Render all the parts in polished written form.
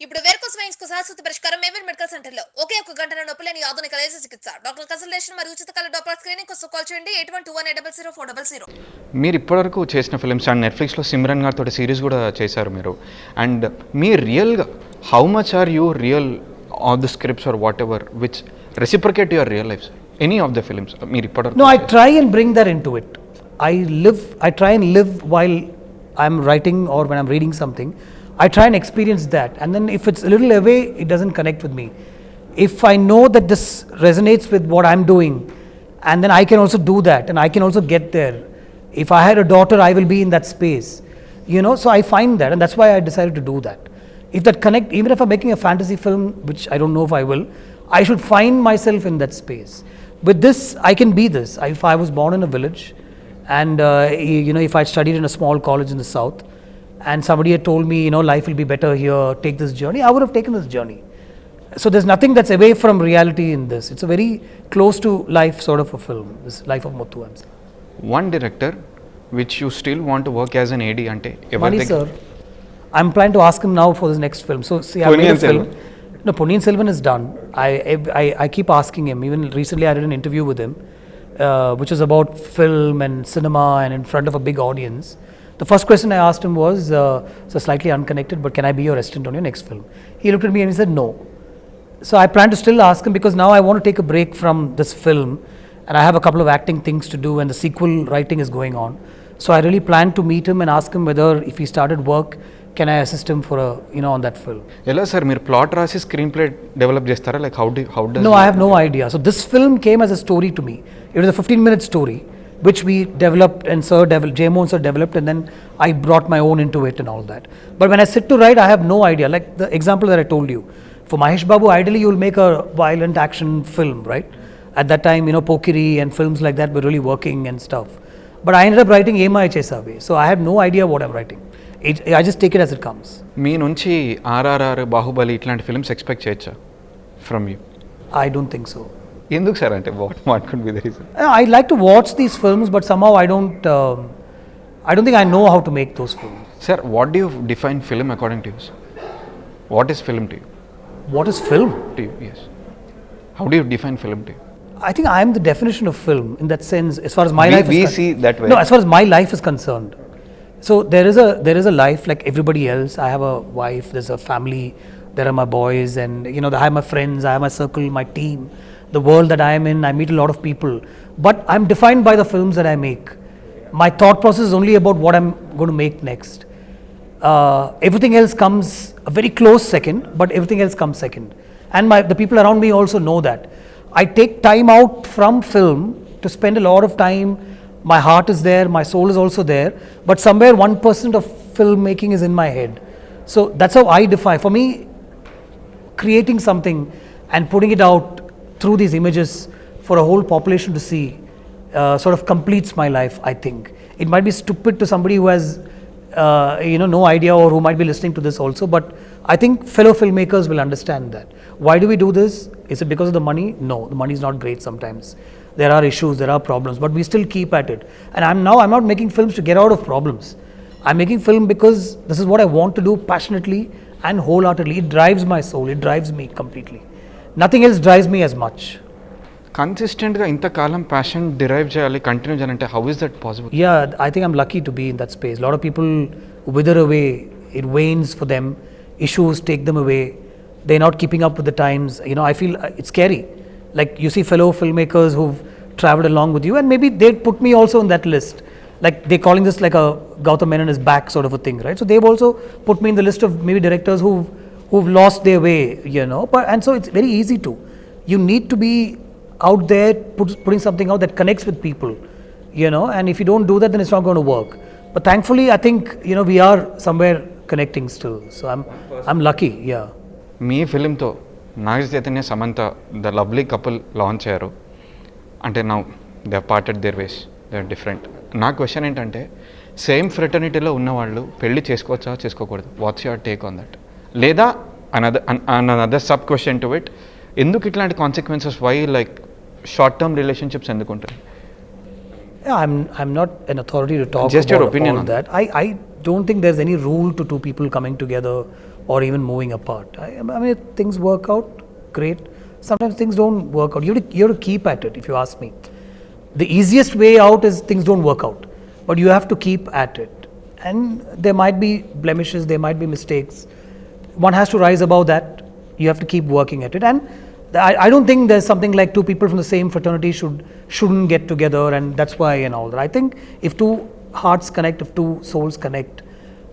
ఇప్పుడు varicose veins కు శాశ్వత పరిష్కారం మేవెల్ మెడికల్ సెంటర్ లో ఒకే ఒక గంటల నొప్పులేని ఆధునిక లేజర్ చికిత్స. డాక్టర్ కన్సల్టేషన్ మరియు ఉచిత కళ్ళ డాక్టర్ స్క్రీనింగ్ కోసం కాల్ చేయండి 8121800400. మీరు ఇప్పటివరకు చేసిన ఫిల్మ్స్ అండ్ నెట్ఫ్లిక్స్లో సిమ్రన్ గారితో సిరీస్ కూడా చేశారు మీరు. అండ్ మీ రియల్గా how much are you real of the scripts or whatever which reciprocate your real life, any of the films మీరు ఇప్పటివరకు? No, I try and bring that into it. I try and live while I'm writing or when I'm reading something. I try and experience that. And then if it's a little away, it doesn't connect with me. If I know that this resonates with what I'm doing, and then I can also do that and I can also get there. If I had a daughter, I will be in that space. So I find that, and that's why I decided to do that. If that connect, even if I'm making a fantasy film, which I don't know if I will, I should find myself in that space. With this, I can be this. If I was born in a village, and if I studied in a small college in the south, and somebody had told me, life will be better here, take this journey, I would have taken this journey. So there's nothing that's away from reality in this. It's a very close to life sort of a film, this Life of Muthu. One director which you still want to work as an AD ante Mani sir, I'm planning to ask him now for this next film. So see, I made a film. No, Ponniyin Selvan is done. I keep asking him. Even recently I did an interview with him, which was about film and cinema and in front of a big audience. The first question I asked him was, so slightly unconnected, but can I be your assistant on your next film? He looked at me and he said no. So I plan to still ask him, because now I want to take a break from this film and I have a couple of acting things to do and the sequel writing is going on. So I really plan to meet him and ask him whether if he started work, can I assist him for on that film. ఎలా sir మీరు plot రాసి screen play develop చేస్తారా? Like how does? No, I have no idea. So this film came as a story to me. It was a 15-minute story which we developed and J-Mohan sir developed, and then I brought my own into it and all that. But when I sit to write, I have no idea. Like the example that I told you, for Mahesh Babu, ideally you will make a violent action film, right? At that time, Pokiri and films like that were really working and stuff. But I ended up writing Ema Chesave, so I have no idea what I'm writing. I just take it as it comes. మీ నుంచి RRR, Baahubali ఇట్లాంటి films expect చేయొచ్చా from you? I don't think so. ఎందుకు sir? అంటే what could be the reason? I like to watch these films, but somehow I don't think I know how to make those films. Sir, what do you define film according to you? What is film to you? What is film? To you, yes. How do you define film to you? I think I am the definition of film in that sense, as far as my life We is see that way. No, as far as my life is concerned. So there is a life like everybody else. I have a wife, there's a family, there are my boys, and I have my friends, I have my circle, my team, the world that I am in. I meet a lot of people, but I'm defined by the films that I make. My thought process is only about what I'm going to make next. Everything else comes a very close second, but everything else comes second. And the people around me also know that. I take time out from film to spend a lot of time. My heart is there, my soul is also there, but somewhere 1% of filmmaking is in my head. So that's how I define. For me, creating something and putting it out through these images for a whole population to see sort of completes my life, I think. It might be stupid to somebody who has no idea, or who might be listening to this also, but I think fellow filmmakers will understand that. Why do we do this? Is it because of the money? No, the money is not great sometimes. There are issues, there are problems, but we still keep at it. And I'm not making films to get out of problems. I'm making film because this is what I want to do passionately and wholeheartedly. It drives my soul, it drives me completely. Nothing else drives me as much. కన్సిస్టెంట్గా ఇంతకాలం passion derive చేయాలి, continue చేయాలంటే how is that possible? Yeah, I think I'm lucky to be in that space. A lot of people wither away, it wanes for them, issues take them away, they're not keeping up with the times. I feel it's scary. Like you see fellow filmmakers who've traveled along with you, and maybe they'd put me also in that list. Like they're calling this like a Gautham Menon is back sort of a thing, right? So they've also put me in the list of maybe directors who've lost their way, But and so it's very easy to. You need to be out there putting something out that connects with people, and if you don't do that, then it's not going to work. But thankfully, I think we are somewhere connecting still. So I'm lucky, yeah. మీ ఫిలింతో Naga Chaitanya, Samantha the lovely couple launch అయ్యారు. అంటే now they parted their ways, they are different. నా question ఏంటంటే, same ఫ్రెటర్నిటీలో ఉన్నవాళ్ళు పెళ్లి చేసుకోవచ్చా, చేసుకోకూడదు? What's your take on that? లేదా another sub question to it, ఎందుకు ఇట్లాంటి consequences? Why like short term relationships ఎందుకు ఉంటాయి? I'm not an authority to talk Just your about opinion all on that. I don't think there's any rule to two people coming together or even moving apart. I mean, if things work out, great. Sometimes things don't work out. You have to keep at it, if you ask me. The easiest way out is things don't work out, but you have to keep at it. And there might be blemishes, there might be mistakes. One has to rise above that. You have to keep working at it. And I don't think there's something like two people from the same fraternity shouldn't get together, and that's why and all that. I think if two hearts connect, if two souls connect,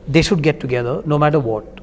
they should get together no matter what.